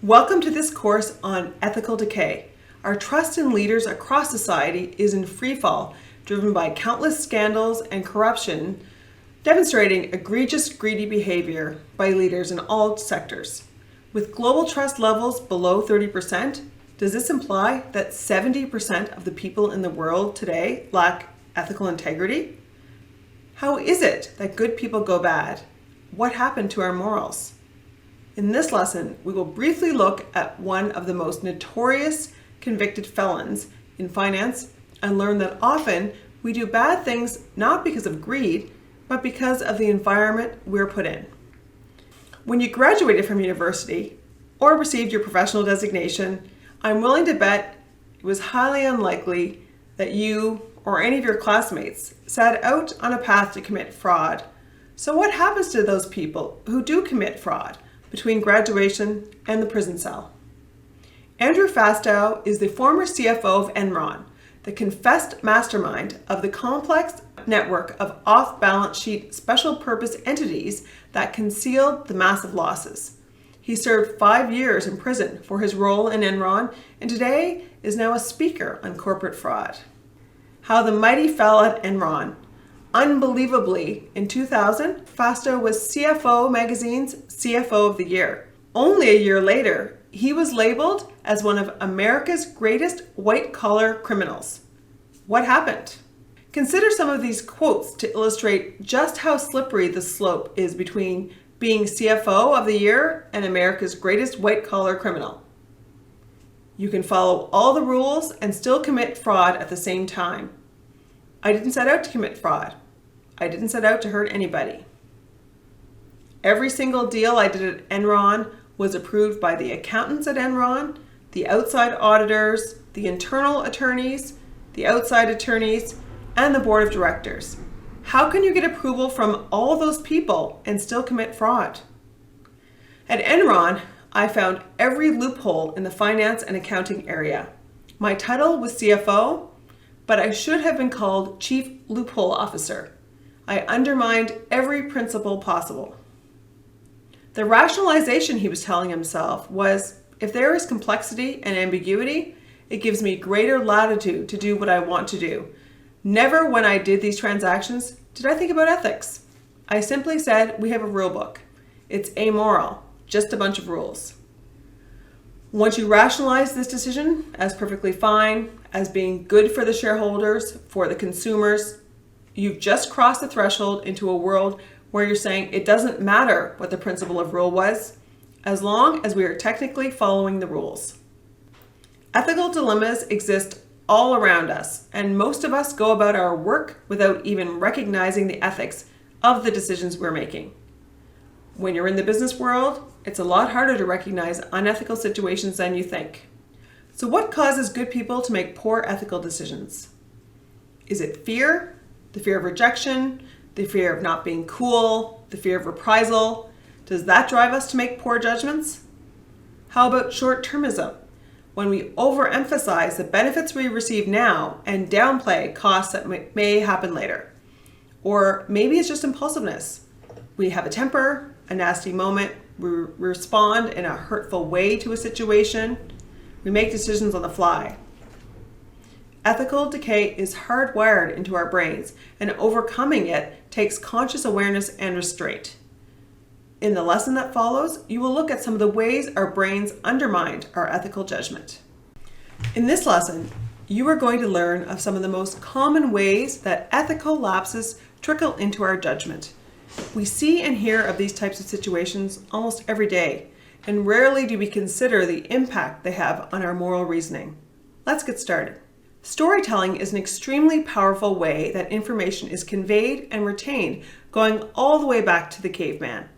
Welcome to this course on ethical decay. Our trust in leaders across society is in freefall, driven by countless scandals and corruption, demonstrating egregious greedy behavior by leaders in all sectors. With global trust levels below 30%, does this imply that 70% of the people in the world today lack ethical integrity? How is it that good people go bad? What happened to our morals? In this lesson, we will briefly look at one of the most notorious convicted felons in finance and learn that often we do bad things not because of greed, but because of the environment we're put in. When you graduated from university or received your professional designation, I'm willing to bet it was highly unlikely that you or any of your classmates set out on a path to commit fraud. So what happens to those people who do commit fraud between graduation and the prison cell? Andrew Fastow is the former CFO of Enron, the confessed mastermind of the complex network of off-balance sheet special purpose entities that concealed the massive losses. He served 5 years in prison for his role in Enron and today is now a speaker on corporate fraud. How the mighty fell at Enron. Unbelievably, in 2000, Fastow was CFO Magazine's CFO of the Year. Only a year later, he was labeled as one of America's greatest white-collar criminals. What happened? Consider some of these quotes to illustrate just how slippery the slope is between being CFO of the Year and America's greatest white-collar criminal. You can follow all the rules and still commit fraud at the same time. I didn't set out to commit fraud. I didn't set out to hurt anybody. Every single deal I did at Enron was approved by the accountants at Enron, the outside auditors, the internal attorneys, the outside attorneys, and the board of directors. How can you get approval from all those people and still commit fraud? At Enron, I found every loophole in the finance and accounting area. My title was CFO, but I should have been called Chief Loophole Officer. I undermined every principle possible. The rationalization he was telling himself was, if there is complexity and ambiguity, it gives me greater latitude to do what I want to do. Never when I did these transactions did I think about ethics. I simply said, we have a rule book. It's amoral, just a bunch of rules. Once you rationalize this decision as perfectly fine, as being good for the shareholders, for the consumers, you've just crossed the threshold into a world where you're saying it doesn't matter what the principle of rule was, as long as we are technically following the rules. Ethical dilemmas exist all around us, and most of us go about our work without even recognizing the ethics of the decisions we're making. When you're in the business world, it's a lot harder to recognize unethical situations than you think. So what causes good people to make poor ethical decisions? Is it fear? The fear of rejection, the fear of not being cool, the fear of reprisal? Does that drive us to make poor judgments? How about short-termism, when we overemphasize the benefits we receive now and downplay costs that may happen later? Or maybe it's just impulsiveness. We have a temper, a nasty moment, we respond in a hurtful way to a situation, we make decisions on the fly. Ethical decay is hardwired into our brains, and overcoming it takes conscious awareness and restraint. In the lesson that follows, you will look at some of the ways our brains undermine our ethical judgment. In this lesson, you are going to learn of some of the most common ways that ethical lapses trickle into our judgment. We see and hear of these types of situations almost every day, and rarely do we consider the impact they have on our moral reasoning. Let's get started. Storytelling is an extremely powerful way that information is conveyed and retained, going all the way back to the caveman.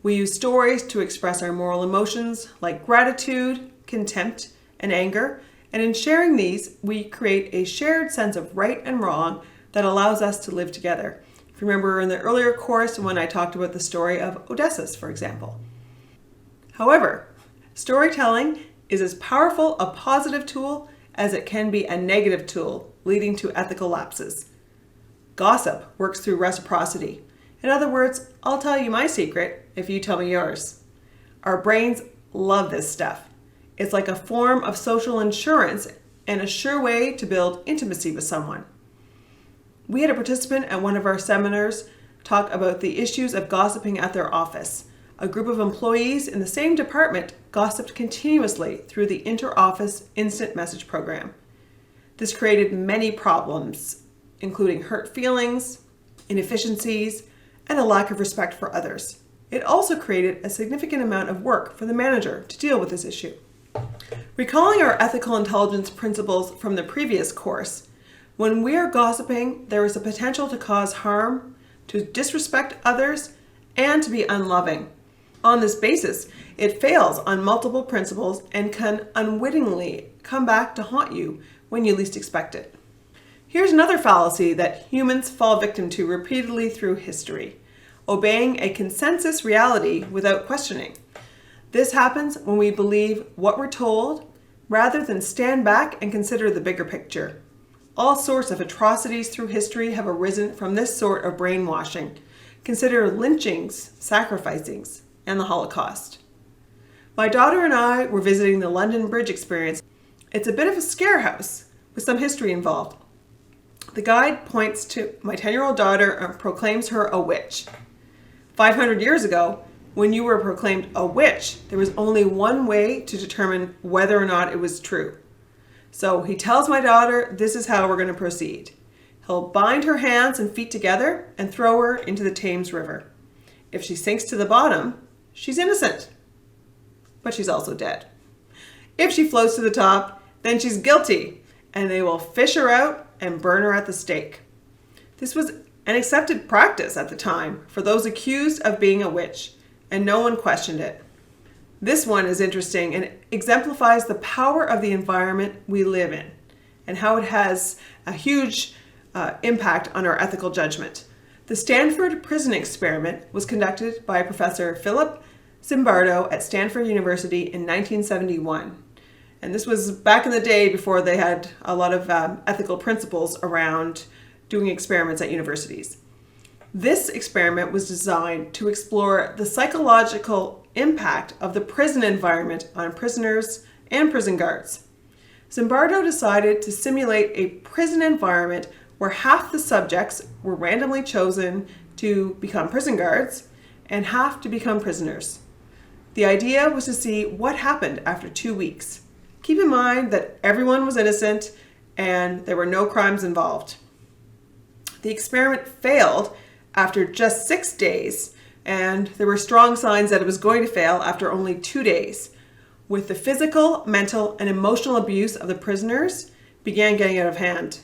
We use stories to express our moral emotions like gratitude, contempt, and anger, and in sharing these, we create a shared sense of right and wrong that allows us to live together. If you remember in the earlier course when I talked about the story of Odysseus, for example. However, storytelling is as powerful a positive tool as it can be a negative tool, leading to ethical lapses. Gossip works through reciprocity. In other words, I'll tell you my secret if you tell me yours. Our brains love this stuff. It's like a form of social insurance and a sure way to build intimacy with someone. We had a participant at one of our seminars talk about the issues of gossiping at their office. A group of employees in the same department gossiped continuously through the inter-office instant message program. This created many problems, including hurt feelings, inefficiencies, and a lack of respect for others. It also created a significant amount of work for the manager to deal with this issue. Recalling our ethical intelligence principles from the previous course, when we are gossiping, there is a potential to cause harm, to disrespect others, and to be unloving. On this basis, it fails on multiple principles and can unwittingly come back to haunt you when you least expect it. Here's another fallacy that humans fall victim to repeatedly through history: obeying a consensus reality without questioning. This happens when we believe what we're told rather than stand back and consider the bigger picture. All sorts of atrocities through history have arisen from this sort of brainwashing. Consider lynchings, sacrificings, and the Holocaust. My daughter and I were visiting the London Bridge experience. It's a bit of a scare house with some history involved. The guide points to my 10-year-old daughter and proclaims her a witch. 500 years ago, when you were proclaimed a witch, there was only one way to determine whether or not it was true. So he tells my daughter, this is how we're going to proceed. He'll bind her hands and feet together and throw her into the Thames River. If she sinks to the bottom, she's innocent, but she's also dead. If she floats to the top, then she's guilty, and they will fish her out and burn her at the stake. This was an accepted practice at the time for those accused of being a witch, and no one questioned it. This one is interesting and exemplifies the power of the environment we live in and how it has a huge impact on our ethical judgment. The Stanford Prison Experiment was conducted by Professor Philip Zimbardo at Stanford University in 1971. And this was back in the day before they had a lot of ethical principles around doing experiments at universities. This experiment was designed to explore the psychological impact of the prison environment on prisoners and prison guards. Zimbardo decided to simulate a prison environment where half the subjects were randomly chosen to become prison guards and half to become prisoners. The idea was to see what happened after 2 weeks. Keep in mind that everyone was innocent and there were no crimes involved. The experiment failed after just 6 days, and there were strong signs that it was going to fail after only 2 days, with the physical, mental, and emotional abuse of the prisoners began getting out of hand.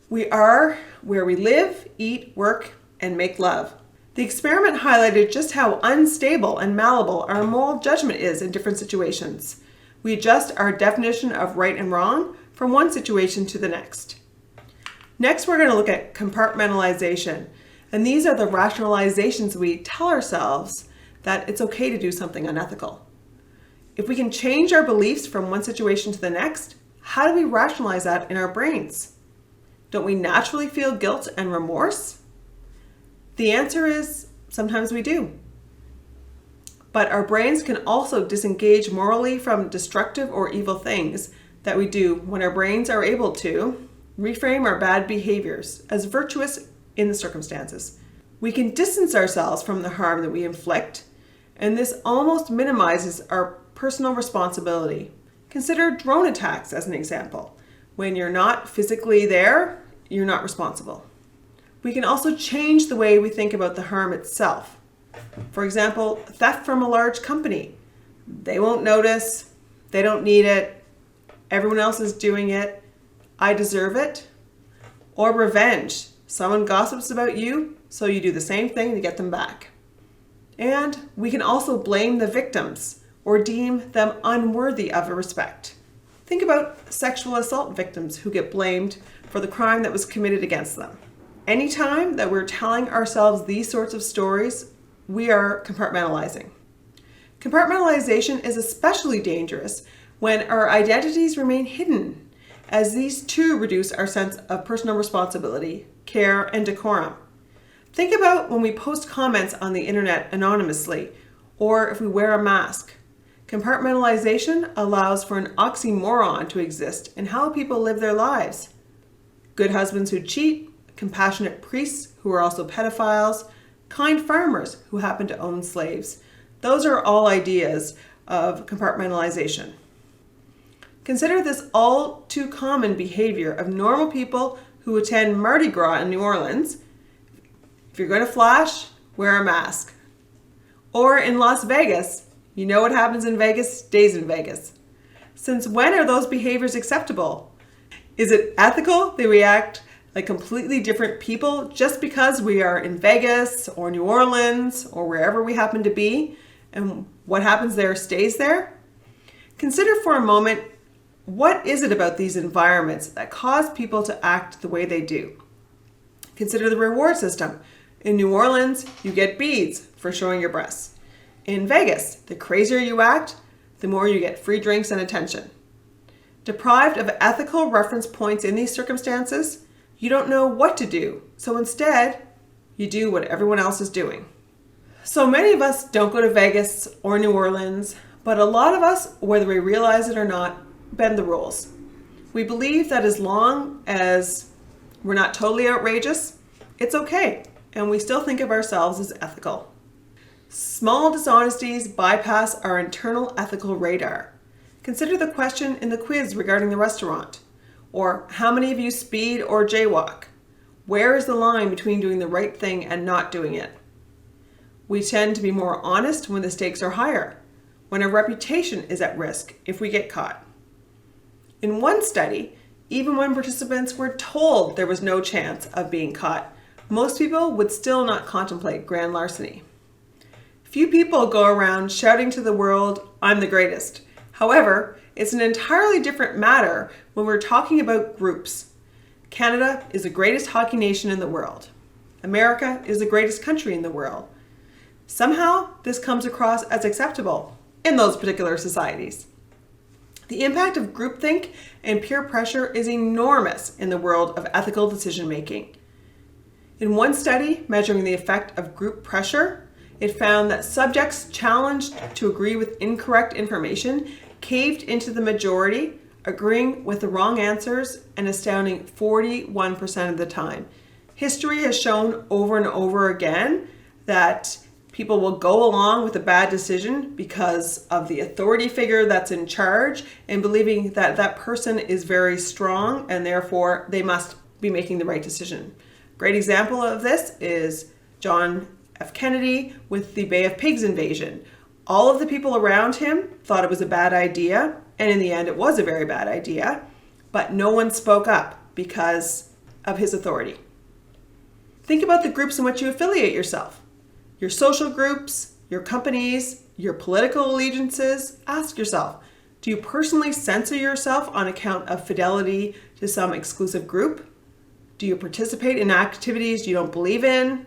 We are where we live, eat, work, and make love. The experiment highlighted just how unstable and malleable our moral judgment is in different situations. We adjust our definition of right and wrong from one situation to the next. Next, we're going to look at compartmentalization. And these are the rationalizations we tell ourselves that it's okay to do something unethical. If we can change our beliefs from one situation to the next, how do we rationalize that in our brains? Don't we naturally feel guilt and remorse? The answer is sometimes we do. But our brains can also disengage morally from destructive or evil things that we do when our brains are able to reframe our bad behaviors as virtuous in the circumstances. We can distance ourselves from the harm that we inflict, and this almost minimizes our personal responsibility. Consider drone attacks as an example. When you're not physically there, you're not responsible. We can also change the way we think about the harm itself. For example, theft from a large company. They won't notice, they don't need it, everyone else is doing it, I deserve it. Or revenge. Someone gossips about you, so you do the same thing to get them back. And we can also blame the victims or deem them unworthy of respect. Think about sexual assault victims who get blamed for the crime that was committed against them. Anytime that we're telling ourselves these sorts of stories, we are compartmentalizing. Compartmentalization is especially dangerous when our identities remain hidden, as these too reduce our sense of personal responsibility, care, and decorum. Think about when we post comments on the internet anonymously, or if we wear a mask. Compartmentalization allows for an oxymoron to exist in how people live their lives. Good husbands who cheat, compassionate priests who are also pedophiles, kind farmers who happen to own slaves. Those are all ideas of compartmentalization. Consider this all too common behavior of normal people who attend Mardi Gras in New Orleans. If you're going to flash, wear a mask. Or in Las Vegas, you know what happens in Vegas stays in Vegas. Since when are those behaviors acceptable? Is it ethical that we act like completely different people just because we are in Vegas or New Orleans or wherever we happen to be, and what happens there stays there? Consider for a moment, what is it about these environments that cause people to act the way they do? Consider the reward system. In New Orleans, you get beads for showing your breasts. In Vegas, the crazier you act, the more you get free drinks and attention. Deprived of ethical reference points in these circumstances, you don't know what to do, so instead, you do what everyone else is doing. So many of us don't go to Vegas or New Orleans, but a lot of us, whether we realize it or not, bend the rules. We believe that as long as we're not totally outrageous, it's okay, and we still think of ourselves as ethical. Small dishonesties bypass our internal ethical radar. Consider the question in the quiz regarding the restaurant, or how many of you speed or jaywalk? Where is the line between doing the right thing and not doing it? We tend to be more honest when the stakes are higher, when our reputation is at risk if we get caught. In one study, even when participants were told there was no chance of being caught, most people would still not contemplate grand larceny. Few people go around shouting to the world, "I'm the greatest." However, it's an entirely different matter when we're talking about groups. Canada is the greatest hockey nation in the world. America is the greatest country in the world. Somehow, this comes across as acceptable in those particular societies. The impact of groupthink and peer pressure is enormous in the world of ethical decision making. In one study measuring the effect of group pressure, it found that subjects challenged to agree with incorrect information caved into the majority, agreeing with the wrong answers an astounding 41% of the time. History has shown over and over again that people will go along with a bad decision because of the authority figure that's in charge and believing that that person is very strong and therefore they must be making the right decision. Great example of this is John F. Kennedy with the Bay of Pigs invasion. All of the people around him thought it was a bad idea, and in the end it was a very bad idea, but no one spoke up because of his authority. Think about the groups in which you affiliate yourself. Your social groups, your companies, your political allegiances. Ask yourself, do you personally censor yourself on account of fidelity to some exclusive group? Do you participate in activities you don't believe in?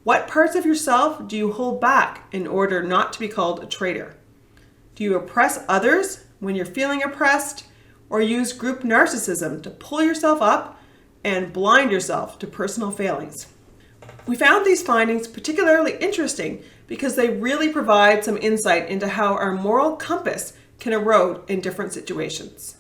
What parts of yourself do you hold back in order not to be called a traitor? Do you oppress others when you're feeling oppressed, or use group narcissism to pull yourself up and blind yourself to personal failings? We found these findings particularly interesting because they really provide some insight into how our moral compass can erode in different situations.